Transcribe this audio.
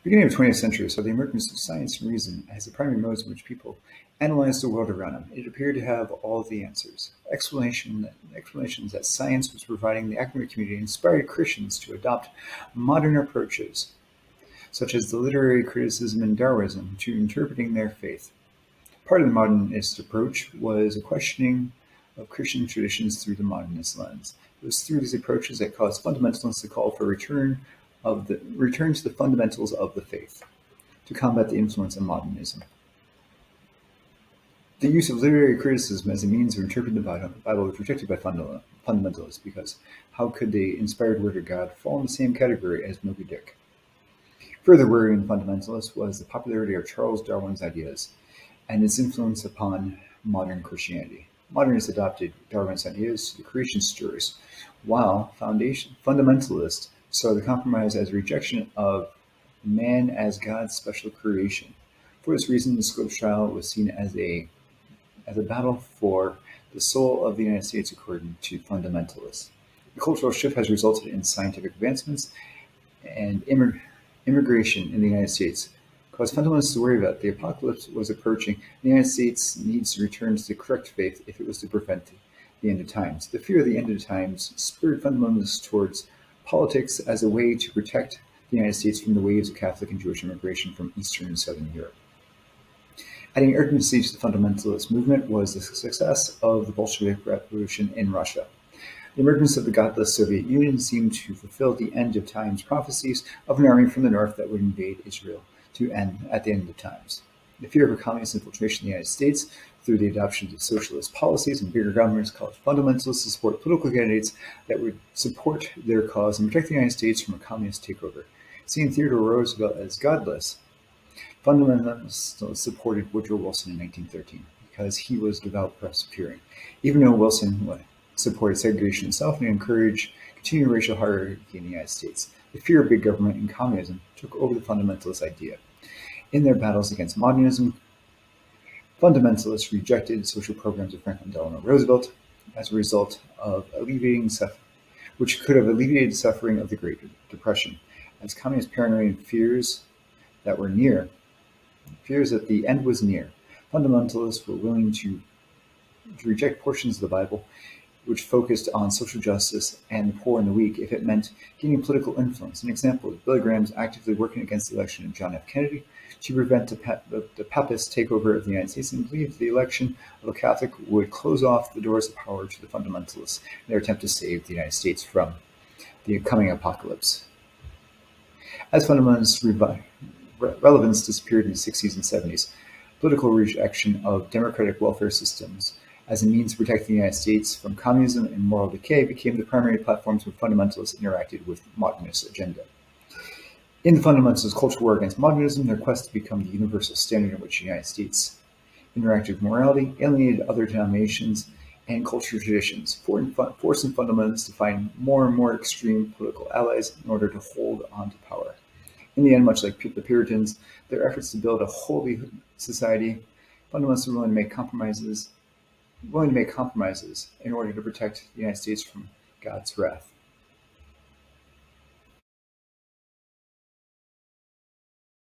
Beginning of the 20th century saw the emergence of science and reason as the primary modes in which people analyzed the world around them. It appeared to have all of the answers. Explanations that science was providing the academic community inspired Christians to adopt modern approaches, such as the literary criticism and Darwinism, to interpreting their faith. Part of the modernist approach was a questioning of Christian traditions through the modernist lens. It was through these approaches that caused fundamentalists to call for a return to the fundamentals of the faith, to combat the influence of modernism. The use of literary criticism as a means of interpreting the Bible was rejected by fundamentalists because how could the inspired word of God fall in the same category as Moby Dick? Further worrying fundamentalists was the popularity of Charles Darwin's ideas and its influence upon modern Christianity. Modernists adopted Darwin's ideas to the creation stories, while fundamentalists saw the compromise as a rejection of man as God's special creation. For this reason, the Scopes trial was seen as a battle for the soul of the United States, according to fundamentalists. The cultural shift has resulted in scientific advancements and immigration in the United States, caused fundamentalists to worry that the apocalypse was approaching. The United States needs to return to the correct faith if it was to prevent the end of times. The fear of the end of times spurred fundamentalists towards politics as a way to protect the United States from the waves of Catholic and Jewish immigration from Eastern and Southern Europe. Adding urgency to the fundamentalist movement was the success of the Bolshevik Revolution in Russia. The emergence of the godless Soviet Union seemed to fulfill the end of times prophecies of an army from the north that would invade Israel to end at the end of times. The fear of a communist infiltration in the United States through the adoption of socialist policies and bigger governments caused fundamentalists to support political candidates that would support their cause and protect the United States from a communist takeover. Seeing Theodore Roosevelt as godless, fundamentalists supported Woodrow Wilson in 1913 because he was devout Presbyterian. Even though Wilson supported segregation himself and encouraged continued racial hierarchy in the United States, the fear of big government and communism took over the fundamentalist idea. In their battles against modernism, fundamentalists rejected social programs of Franklin Delano Roosevelt as a result of which could have alleviated the suffering of the Great Depression, as communist paranoia and fears that the end was near. Fundamentalists were willing to reject portions of the Bible which focused on social justice and the poor and the weak if it meant gaining political influence. An example is Billy Graham's actively working against the election of John F. Kennedy to prevent the papist takeover of the United States, and believed the election of a Catholic would close off the doors of power to the fundamentalists in their attempt to save the United States from the coming apocalypse. As fundamentalist relevance disappeared in the 60s and 70s, political rejection of democratic welfare systems as a means to protect the United States from communism and moral decay became the primary platforms where fundamentalists interacted with modernist agenda. In the fundamentalist cultural war against modernism, their quest to become the universal standard in which the United States interacted with morality alienated other denominations and cultural traditions, forcing fundamentalists to find more and more extreme political allies in order to hold on to power. In the end, much like the Puritans, their efforts to build a holy society, fundamentalists were willing to make compromises in order to protect the United States from God's wrath.